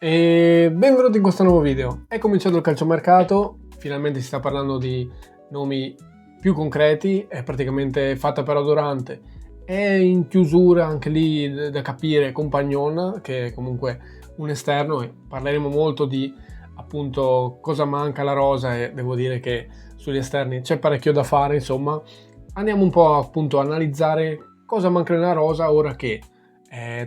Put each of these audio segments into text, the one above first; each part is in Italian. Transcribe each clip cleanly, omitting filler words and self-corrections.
E benvenuti in questo nuovo video. È cominciato il calciomercato, finalmente si sta parlando di nomi più concreti, è praticamente fatta per Adorante, è in chiusura anche lì da capire Compagnon, che è comunque un esterno, e parleremo molto di appunto cosa manca alla rosa, e devo dire che sugli esterni c'è parecchio da fare. Insomma, andiamo un po' appunto a analizzare cosa manca nella rosa ora che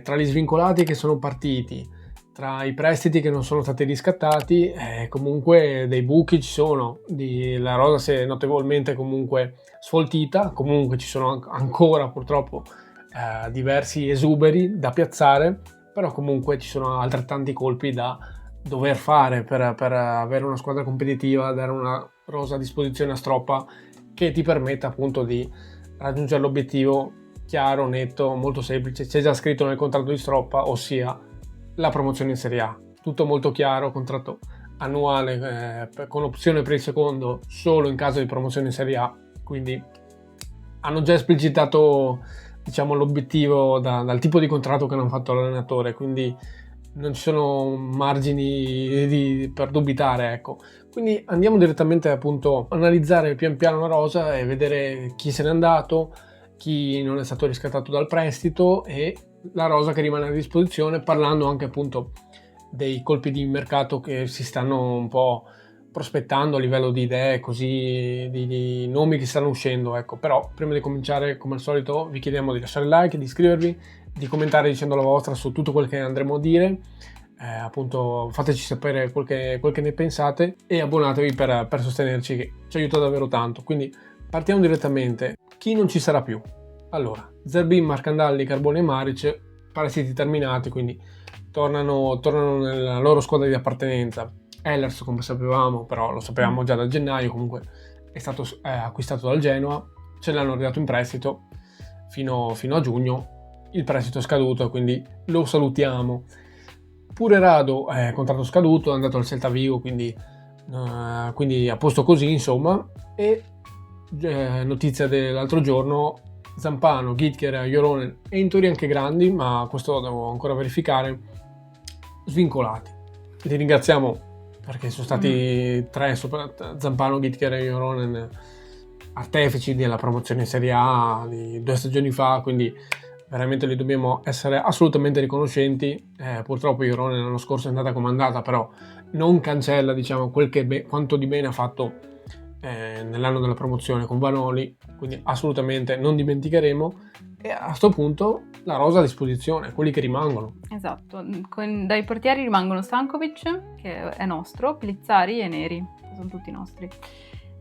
tra gli svincolati che sono partiti, tra i prestiti che non sono stati riscattati, comunque dei buchi ci sono, la rosa si è notevolmente comunque sfoltita, comunque ci sono ancora purtroppo diversi esuberi da piazzare, però comunque ci sono altrettanti colpi da dover fare per avere una squadra competitiva, dare una rosa a disposizione a stroppa che ti permetta appunto di raggiungere l'obiettivo chiaro, netto, molto semplice. C'è già scritto nel contratto di stroppa, ossia la promozione in Serie A, tutto molto chiaro, contratto annuale con opzione per il secondo solo in caso di promozione in Serie A, quindi hanno già esplicitato, diciamo, l'obiettivo dal tipo di contratto che hanno fatto l'allenatore, quindi non ci sono margini per dubitare, ecco. Quindi andiamo direttamente appunto a analizzare pian piano la rosa e vedere chi se n'è andato, chi non è stato riscattato dal prestito e la rosa che rimane a disposizione, parlando anche appunto dei colpi di mercato che si stanno un po' prospettando a livello di idee, così di nomi che stanno uscendo, ecco. Però prima di cominciare, come al solito, vi chiediamo di lasciare il like, di iscrivervi, di commentare dicendo la vostra su tutto quel che andremo a dire, appunto fateci sapere quel che ne pensate e abbonatevi per sostenerci, che ci aiuta davvero tanto. Quindi partiamo direttamente. Chi non ci sarà più? Allora, Zerbin, Marcandalli, Carbone e Maric, prestiti terminati, quindi tornano nella loro squadra di appartenenza. Ehlers, come sapevamo, però lo sapevamo già da gennaio, comunque è stato acquistato dal Genoa, ce l'hanno ridato in prestito fino a giugno, il prestito è scaduto, quindi lo salutiamo. Pure Rado, contratto scaduto, è andato al Celta Vigo, quindi a posto così, insomma. E notizia dell'altro giorno, Zampano, Gitker, Joronen e in teoria anche Grandi, ma questo devo ancora verificare, svincolati. Li ringraziamo perché sono stati tre, Zampano, Gitker e Joronen, artefici della promozione in Serie A di 2 stagioni fa, quindi veramente li dobbiamo essere assolutamente riconoscenti. Purtroppo Joronen l'anno scorso è andata come è andata, però non cancella, diciamo, quanto di bene ha fatto nell'anno della promozione con Vanoli, quindi assolutamente non dimenticheremo. E a questo punto la rosa a disposizione, quelli che rimangono. Esatto, dai portieri rimangono Stankovic, che è nostro, Plizzari e Neri, che sono tutti nostri.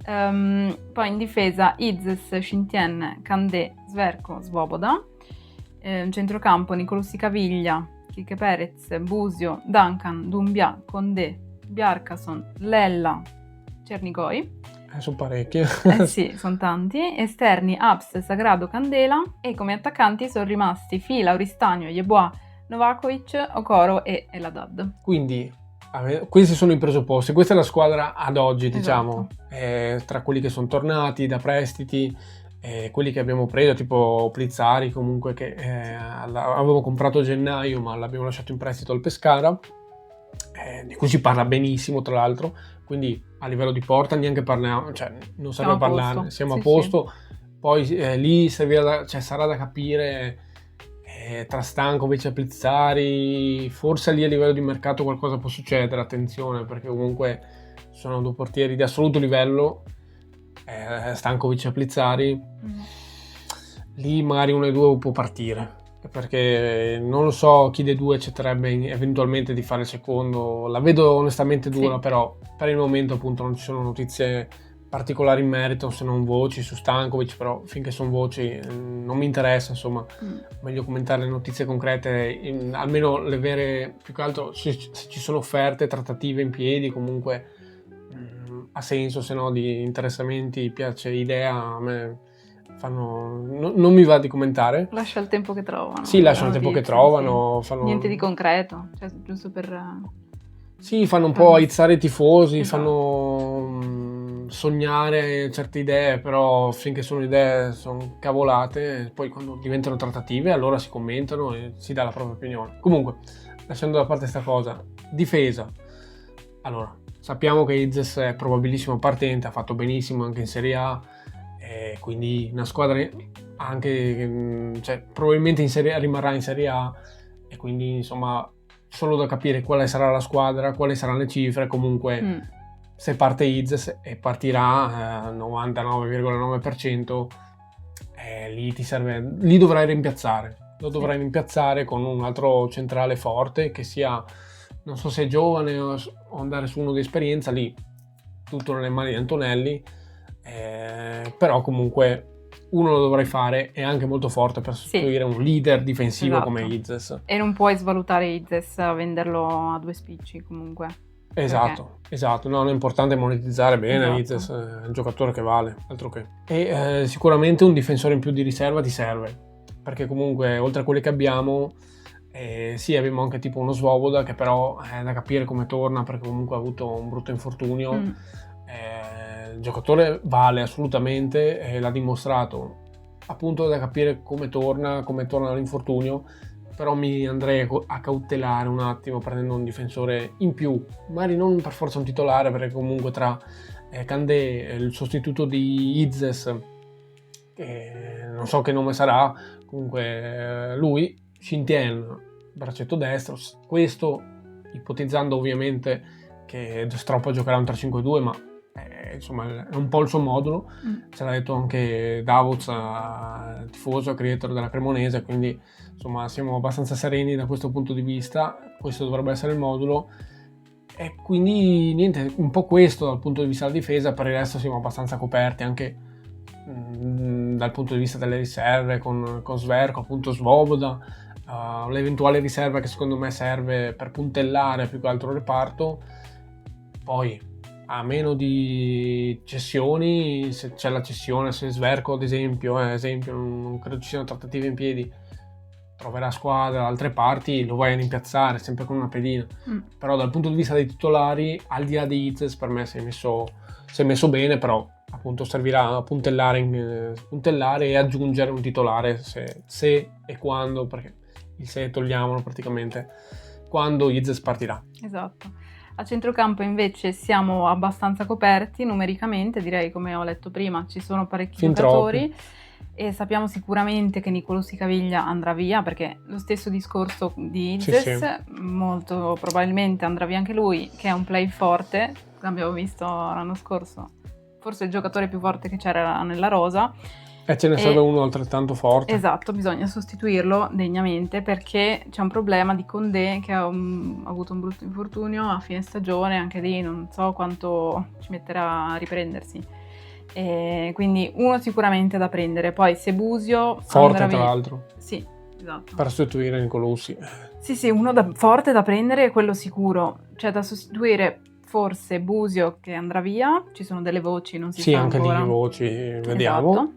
Poi in difesa Izes, Scintien, Candé, Sverko, Svoboda. Centrocampo Nicolussi Caviglia, Kike Perez, Busio, Duncan, Doumbia, Condé, Bjarkason, Lella, Cernigoi. Sono parecchi. Sì, sono tanti. Esterni Abs, Sagrado, Candela. E come attaccanti sono rimasti Fila, Auristanio, Yeboah, Novakovic, Okoro e Eladad. Quindi questi sono i presupposti, questa è la squadra ad oggi, diciamo, tra quelli che sono tornati da prestiti, quelli che abbiamo preso, tipo Plizzari comunque, che avevo comprato a gennaio ma l'abbiamo lasciato in prestito al Pescara, di cui si parla benissimo tra l'altro, quindi a livello di porta neanche parliamo, cioè non serve parlarne, siamo a posto. Sì. Poi lì sarà da capire tra Stankovic e Plizzari, forse lì a livello di mercato qualcosa può succedere, attenzione, perché comunque sono due portieri di assoluto livello, Stankovic e Plizzari. Lì magari uno dei due può partire, perché non lo so chi dei due accetterebbe eventualmente di fare il secondo. La vedo onestamente dura, sì. Però per il momento appunto non ci sono notizie particolari in merito, se non voci su Stankovic, però finché sono voci non mi interessa, insomma. Meglio commentare le notizie concrete, almeno le vere, più che altro se ci sono offerte, trattative in piedi, comunque ha senso, se no di interessamenti, piace idea, a me non mi va di commentare. Lascia il tempo che trovano. Sì, lasciano il tempo che trovano. Sì. Niente di concreto, cioè giusto per... Sì, fanno un po' aizzare i tifosi, esatto. Fanno sognare certe idee, però finché sono idee sono cavolate, poi quando diventano trattative allora si commentano e si dà la propria opinione. Comunque, lasciando da parte questa cosa, Difesa. Allora, sappiamo che Izes è probabilissimo partente, ha fatto benissimo anche in Serie A, quindi una squadra anche, cioè, probabilmente rimarrà in Serie A, e quindi insomma solo da capire quale sarà la squadra, quali saranno le cifre. Comunque se parte Izes e partirà 99,9%, lì ti serve, lì dovrai rimpiazzare. Lo dovrai rimpiazzare con un altro centrale forte, che sia, non so se è giovane o andare su uno di esperienza. Lì tutto nelle mani di Antonelli, però comunque uno lo dovrai fare, è anche molto forte per sostituire un leader difensivo come Izes. E non puoi svalutare Izes a venderlo a 2 spicci comunque. Esatto. No, è importante monetizzare bene Izes, è un giocatore che vale, altro che. E sicuramente un difensore in più di riserva ti serve, perché comunque oltre a quelli che abbiamo, sì, abbiamo anche tipo uno Svoboda, che però è da capire come torna, perché comunque ha avuto un brutto infortunio. Il giocatore vale assolutamente, l'ha dimostrato, appunto da capire come torna dall'infortunio. Però mi andrei a cautelare un attimo prendendo un difensore in più, magari non per forza un titolare, perché comunque tra Kandé, il sostituto di Izes, che non so che nome sarà, comunque lui, Shin-Tien, braccetto destro, questo ipotizzando ovviamente che Stroppa giocherà un 3-5-2, ma insomma è un po' il suo modulo. Ce l'ha detto anche Davoz, tifoso, creator della Cremonese, quindi insomma siamo abbastanza sereni da questo punto di vista. Questo dovrebbe essere il modulo, e quindi niente, un po' questo dal punto di vista della difesa. Per il resto siamo abbastanza coperti anche dal punto di vista delle riserve, con Sverko, appunto Svoboda, l'eventuale riserva che secondo me serve per puntellare più che altro il reparto. Poi a meno di cessioni, se c'è la cessione, se Sverko ad esempio, non credo ci siano trattative in piedi, troverà squadra da altre parti, lo vai a rimpiazzare sempre con una pedina. Però dal punto di vista dei titolari, al di là di Izes, per me si è messo bene, però appunto servirà a puntellare e aggiungere un titolare se e quando, perché il se togliamolo praticamente quando Izes partirà. Esatto. A centrocampo invece siamo abbastanza coperti numericamente, direi, come ho letto prima, ci sono parecchi giocatori e sappiamo sicuramente che Nicolussi Caviglia andrà via, perché lo stesso discorso di Izes, sì. Molto probabilmente andrà via anche lui, che è un play forte, l'abbiamo visto l'anno scorso, forse il giocatore più forte che c'era nella rosa. E ce ne serve uno altrettanto forte. Esatto, bisogna sostituirlo degnamente, perché c'è un problema di Condé che ha avuto un brutto infortunio a fine stagione, anche lì non so quanto ci metterà a riprendersi. E quindi uno sicuramente da prendere, poi se Busio forte tra l'altro. Sì, esatto. Per sostituire Nicolussi. Sì, uno forte da prendere è quello sicuro, cioè da sostituire. Forse Busio che andrà via, ci sono delle voci, non si sa ancora. Sì, anche lì voci, vediamo. Esatto.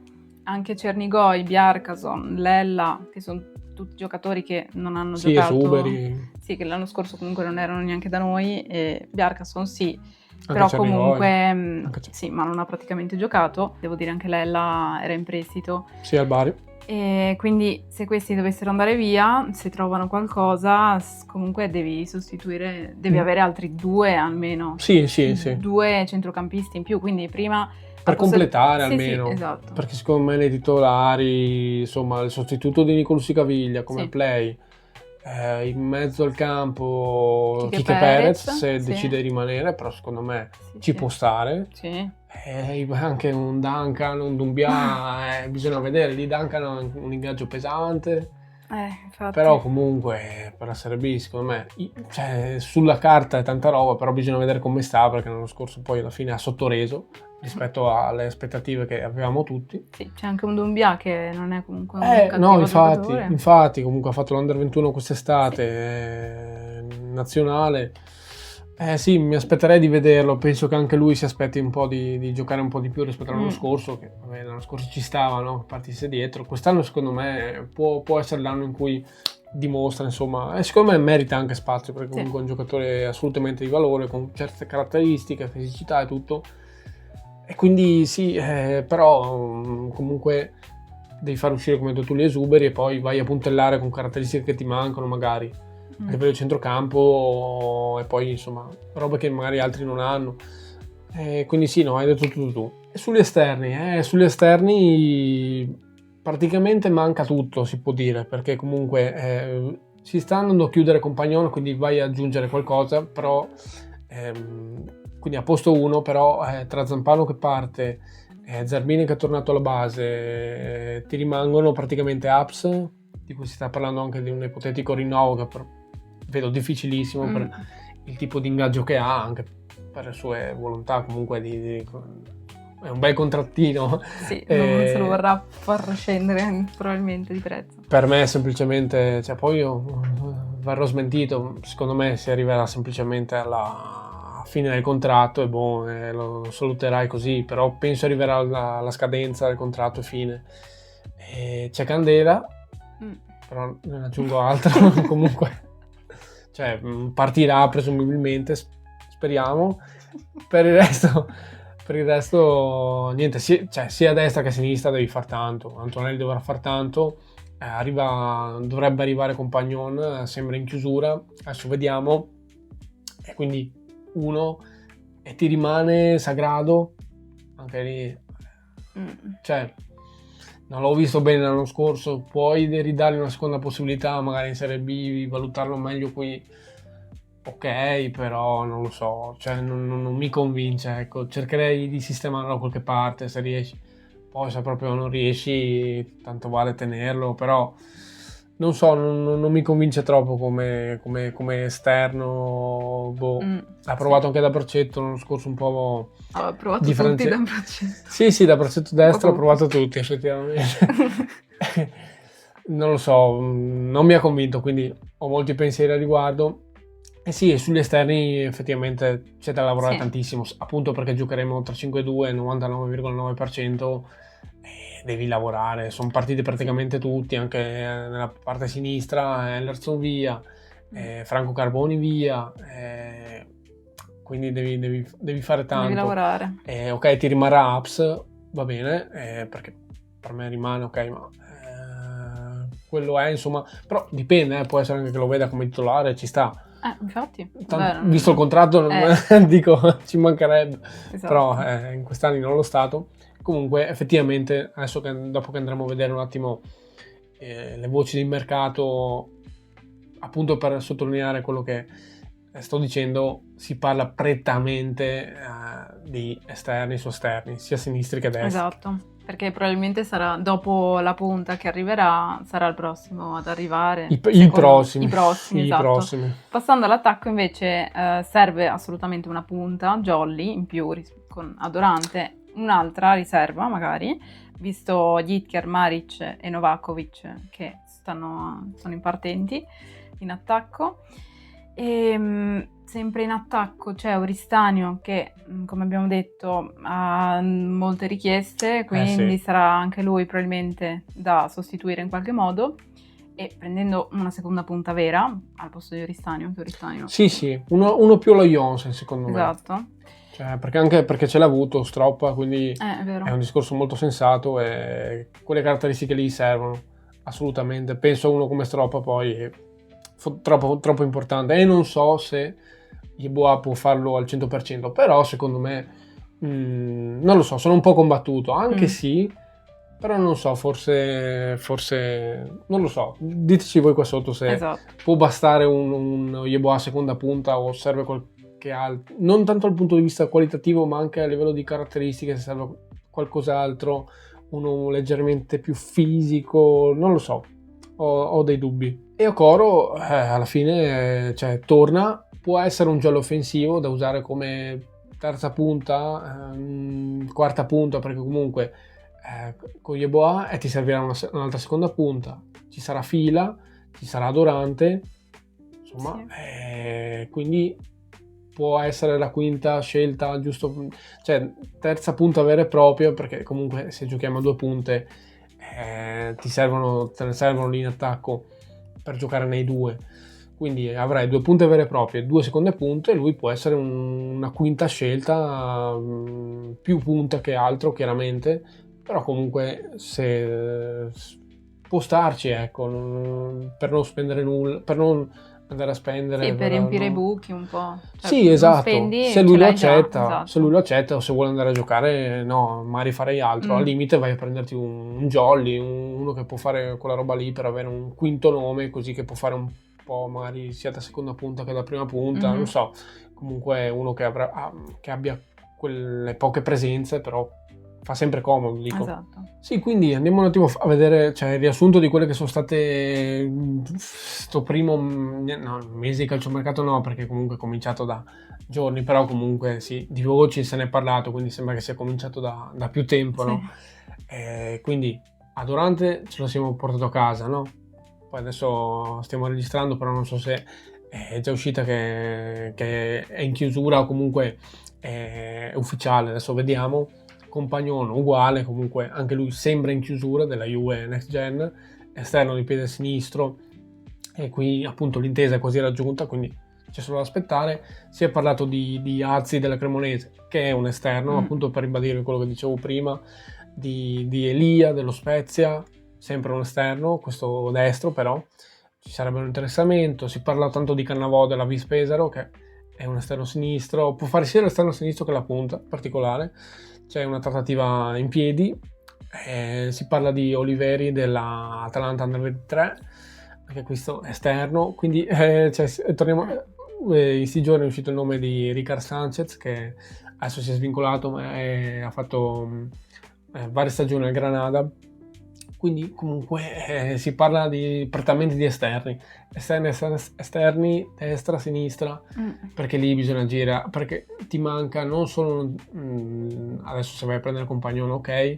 Anche Cernigoi, Bjarkason, Lella, che sono tutti giocatori che non hanno giocato. Esuberi. Sì, che l'anno scorso comunque non erano neanche da noi, e Bjarkason sì, anche però Cernigoi. Comunque sì, ma non ha praticamente giocato. Devo dire anche Lella era in prestito. Sì, al Bari. E quindi se questi dovessero andare via, se trovano qualcosa, comunque devi sostituire, devi avere altri 2 almeno. Sì. 2 centrocampisti in più, quindi prima per completare almeno. Sì, esatto. Perché secondo me nei titolari, insomma, il sostituto di Nicolussi Caviglia come play, in mezzo al campo Quique Perez, se decide di rimanere, però secondo me ci può stare. Sì. Anche un Duncan, un Doumbia, bisogna vedere. Lì Duncan ha un ingaggio pesante, però comunque per la Serie B secondo me, cioè, sulla carta è tanta roba, però bisogna vedere come sta, perché l'anno scorso poi alla fine ha sottoreso rispetto alle aspettative che avevamo tutti. Sì, c'è anche un Doumbia che non è comunque un cattivo giocatore. Infatti comunque ha fatto l'Under 21 quest'estate, nazionale. Sì, mi aspetterei di vederlo, penso che anche lui si aspetti un po' di giocare un po' di più rispetto all'anno scorso, che l'anno scorso ci stava, no? Partisse dietro. Quest'anno secondo me può essere l'anno in cui dimostra, insomma, e secondo me merita anche spazio, perché comunque è un giocatore assolutamente di valore, con certe caratteristiche, fisicità e tutto. E quindi sì, però comunque devi far uscire, come hai detto tu, gli esuberi, e poi vai a puntellare con caratteristiche che ti mancano magari. a livello di centrocampo, e poi insomma robe che magari altri non hanno. Quindi sì, no, hai detto tutto tu. E sugli esterni praticamente manca tutto, si può dire, perché comunque si sta andando a chiudere Compagnone, quindi vai ad aggiungere qualcosa, però quindi a posto 1, però tra Zampano che parte, Zerbini che è tornato alla base, ti rimangono praticamente Apps, di cui si sta parlando anche di un ipotetico rinnovo che vedo difficilissimo per il tipo di ingaggio che ha, anche per le sue volontà comunque è un bel contrattino. Sì, non se lo vorrà far scendere probabilmente di prezzo. Per me semplicemente, cioè poi io verrò smentito, secondo me si arriverà semplicemente alla fine del contratto e lo saluterai così, però penso arriverà alla scadenza del contratto e fine. C'è Candela, però non aggiungo altro, comunque cioè partirà presumibilmente, speriamo. Per il resto niente, sia a destra che a sinistra devi far tanto. Antonelli dovrà far tanto, dovrebbe arrivare Compagnon, sembra in chiusura, adesso vediamo, e quindi uno, e ti rimane Sagrado anche lì, cioè non l'ho visto bene l'anno scorso, puoi ridargli una seconda possibilità magari in Serie B, valutarlo meglio qui, ok, però non lo so, cioè non mi convince, ecco, cercherei di sistemarlo da qualche parte se riesci, poi se proprio non riesci tanto vale tenerlo, però non so, non mi convince troppo come esterno, ha provato anche da braccetto l'anno scorso un po'. Ha provato tutti da braccetto. Sì, da braccetto destro ha provato tutti effettivamente. Non lo so, non mi ha convinto, quindi ho molti pensieri a riguardo. E sì, sugli esterni effettivamente c'è da lavorare tantissimo, appunto perché giocheremo 3-5-2, 99,9%, devi lavorare, sono partiti praticamente tutti, anche nella parte sinistra, Ellerson via, Franco Carboni via, quindi devi fare tanto. Devi lavorare. Ok, ti rimarrà Apps, va bene, perché per me rimane ok, ma quello è insomma, però dipende, può essere anche che lo veda come titolare, ci sta. Infatti. Visto il contratto, dico, ci mancherebbe, esatto. Però in quest'anni non lo stato. Comunque, effettivamente, adesso dopo che andremo a vedere un attimo le voci di mercato, appunto per sottolineare quello che sto dicendo, si parla prettamente di esterni su esterni, sia sinistri che destri. Esatto. Perché probabilmente sarà dopo la punta che arriverà, sarà il prossimo ad arrivare. I prossimi, esatto. Passando all'attacco invece serve assolutamente una punta, jolly, in più con Adorante, un'altra riserva magari, visto Jitka, Maric e Novakovic che sono impartenti in attacco. E sempre in attacco c'è Oristanio che, come abbiamo detto, ha molte richieste, quindi sarà anche lui probabilmente da sostituire in qualche modo, e prendendo una seconda punta vera al posto di Oristanio. Sì, uno più lo Jonsen secondo me. Esatto. Cioè, perché ce l'ha avuto Stroppa, quindi è un discorso molto sensato e quelle caratteristiche lì servono assolutamente. Penso a uno come Stroppa poi è troppo importante, e non so se Yeboah può farlo al 100%, però secondo me non lo so, sono un po' combattuto, anche sì, però non so, forse non lo so, diteci voi qua sotto se può bastare un Yeboah seconda punta o serve qualche altro, non tanto dal punto di vista qualitativo ma anche a livello di caratteristiche, se serve qualcos'altro, uno leggermente più fisico, non lo so, ho dei dubbi. E Okoro alla fine torna, può essere un giallo offensivo da usare come terza punta, quarta punta, perché comunque con Yeboah ti servirà un'altra seconda punta, ci sarà Fila, ci sarà Dorante, insomma, quindi può essere la quinta scelta, giusto, cioè terza punta vera e propria, perché comunque se giochiamo a due punte te ne servono lì in attacco per giocare nei due, quindi avrai due punte vere e proprie, due seconde punte, e lui può essere una quinta scelta, più punta che altro chiaramente, però comunque se può starci, ecco, per non spendere nulla, per non andare a spendere. Sì, per riempire i buchi un po'. Cioè, sì, esatto. spendi, Se lui lo accetta, esatto. se lui lo accetta o se vuole andare a giocare, no, magari farei altro. Al limite vai a prenderti un jolly, uno che può fare quella roba lì per avere un quinto nome, così che può fare un po' magari sia da seconda punta che da prima punta, non so. Comunque uno che abbia quelle poche presenze, però fa sempre comodo, dico. Esatto. Sì, quindi andiamo un attimo a vedere, cioè, il riassunto di quelle che sono state sto primo mese di calciomercato, no, perché comunque è cominciato da giorni, però comunque sì, di voci se ne è parlato, quindi sembra che sia cominciato da più tempo, sì. no? Quindi a Durante ce lo siamo portato a casa, no? Poi adesso stiamo registrando, però non so se è già uscita che è in chiusura o comunque è ufficiale, adesso vediamo. Compagnone uguale, comunque anche lui sembra in chiusura della Juve Next Gen, esterno di piede sinistro, e qui appunto l'intesa è quasi raggiunta, quindi c'è solo da aspettare. Si è parlato di Azzi della Cremonese, che è un esterno, appunto per ribadire quello che dicevo prima, di Elia dello Spezia, sempre un esterno, questo destro però, ci sarebbe un interessamento. Si parla tanto di Cannavò della Vis Pesaro, che è un esterno sinistro, può fare sia l'esterno sinistro che la punta particolare. C'è una trattativa in piedi, si parla di Oliveri della Atalanta Under 23, anche questo esterno, quindi torniamo, in questi giorni è uscito il nome di Ricard Sanchez, che adesso si è svincolato ma ha fatto varie stagioni al Granada, quindi comunque si parla prettamente di esterni, destra, sinistra, perché lì bisogna girare, perché ti manca non solo, adesso se vai a prendere Compagnone, ok,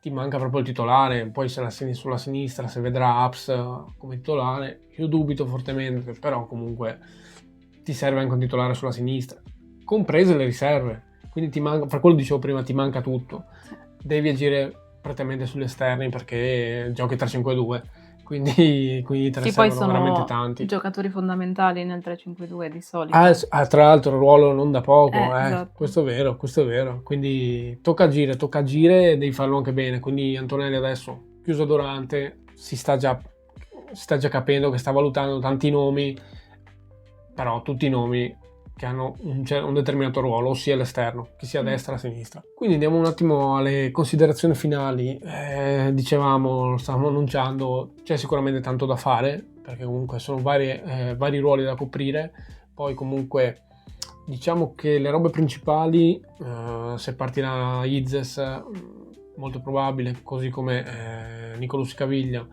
ti manca proprio il titolare, poi se sulla sinistra se vedrà Aps come titolare, io dubito fortemente, però comunque ti serve anche un titolare sulla sinistra, comprese le riserve, quindi ti manca, per quello dicevo prima, ti manca tutto, devi agire prettamente sugli esterni perché giochi 3-5-2, quindi te ne servono veramente tanti. Giocatori fondamentali nel 3-5-2 di solito. Tra l'altro il ruolo non da poco, esatto. Questo è vero, quindi tocca agire e devi farlo anche bene, quindi Antonelli adesso, chiuso Durante, si sta già capendo che sta valutando tanti nomi, però tutti i nomi che hanno un determinato ruolo, ossia l'esterno, che sia a destra o a sinistra. Quindi andiamo un attimo alle considerazioni finali. Dicevamo, lo stavamo annunciando, c'è sicuramente tanto da fare, perché comunque sono vari ruoli da coprire. Poi comunque diciamo che le robe principali, se partirà Izes, molto probabile, così come Nicolò Scaviglia,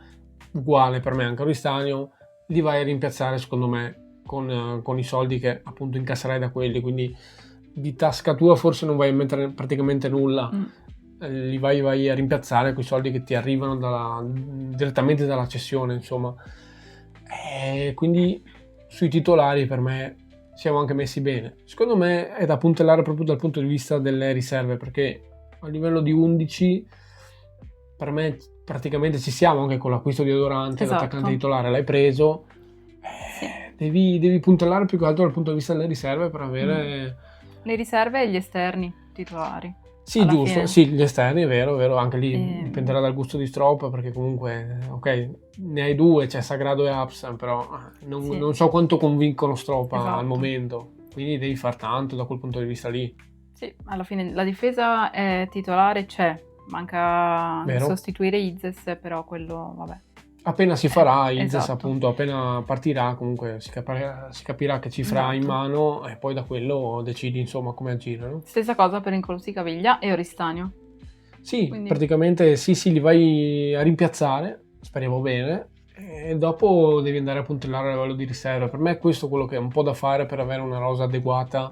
uguale per me anche Oristanio, li vai a rimpiazzare secondo me con i soldi che appunto incasserai da quelli, quindi di tasca tua forse non vai a mettere praticamente nulla, li vai a rimpiazzare con i soldi che ti arrivano direttamente dalla cessione, insomma. Quindi sui titolari per me siamo anche messi bene. Secondo me è da puntellare proprio dal punto di vista delle riserve, perché a livello di 11 per me praticamente ci siamo anche con l'acquisto di Durante, esatto. L'attaccante titolare l'hai preso, devi puntellare più che altro dal punto di vista delle riserve per avere le riserve e gli esterni titolari. Sì, giusto, fine. Sì, gli esterni, è vero, anche lì dipenderà dal gusto di Stropp, perché comunque, ok, ne hai due, c'è Sagrado e Absam, però non so quanto convincono Stropp al momento, quindi devi far tanto da quel punto di vista lì. Sì, alla fine la difesa è titolare, manca sostituire Izes, però quello, vabbè. Appena si farà Izes, esatto. Appunto, appena partirà, comunque si capirà che cifra ha in mano e poi da quello decidi insomma come agire, no? Stessa cosa per Nicolò Caviglia e Oristanio. Sì, quindi praticamente sì, li vai a rimpiazzare, speriamo bene, e dopo devi andare a puntellare a livello di riserva. Per me è questo quello che è un po' da fare per avere una rosa adeguata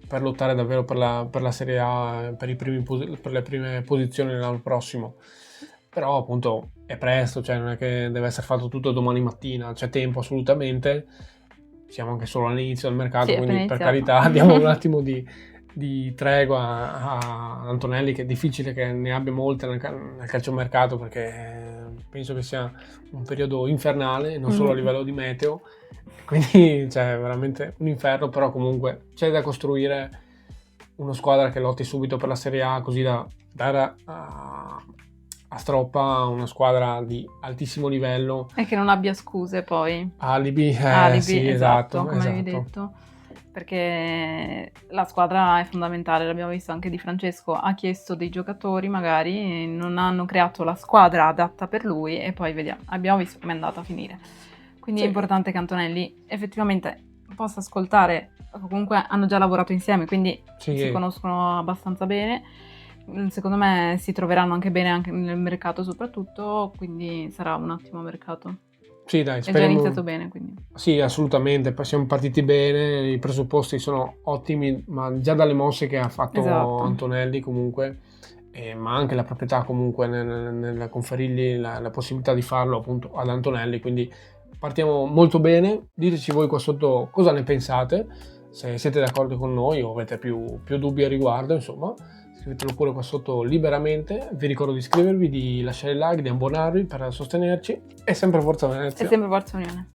per lottare davvero per la Serie A, per le prime posizioni l'anno prossimo. Però appunto è presto, cioè non è che deve essere fatto tutto domani mattina, c'è tempo assolutamente, siamo anche solo all'inizio del mercato, quindi per carità diamo un attimo di tregua a Antonelli, che è difficile che ne abbia molte nel calciomercato, perché penso che sia un periodo infernale, non solo a livello di meteo, quindi c'è veramente un inferno, però comunque c'è da costruire una squadra che lotti subito per la Serie A, così da dare a Stroppa una squadra di altissimo livello. E che non abbia scuse poi. Alibi, sì, esatto, come esatto. avevi detto. Perché la squadra è fondamentale, l'abbiamo visto anche Di Francesco, ha chiesto dei giocatori, magari non hanno creato la squadra adatta per lui e poi abbiamo visto come è andata a finire. Quindi Sì. è importante che Antonelli effettivamente possa ascoltare, comunque hanno già lavorato insieme, quindi Sì. si conoscono abbastanza bene. Secondo me si troveranno anche bene anche nel mercato soprattutto, quindi sarà un ottimo mercato. Sì, dai, È già speriamo. iniziato bene, quindi. Sì, assolutamente, poi siamo partiti bene, i presupposti sono ottimi, ma già dalle mosse che ha fatto Esatto. Antonelli comunque, ma anche la proprietà comunque nel conferirgli la possibilità di farlo appunto ad Antonelli, quindi partiamo molto bene. Diteci voi qua sotto cosa ne pensate, se siete d'accordo con noi o avete più dubbi a riguardo, insomma. Scrivetelo pure qua sotto liberamente. Vi ricordo di iscrivervi, di lasciare il like, di abbonarvi per sostenerci. E sempre Forza Venezia. È sempre Forza Unione.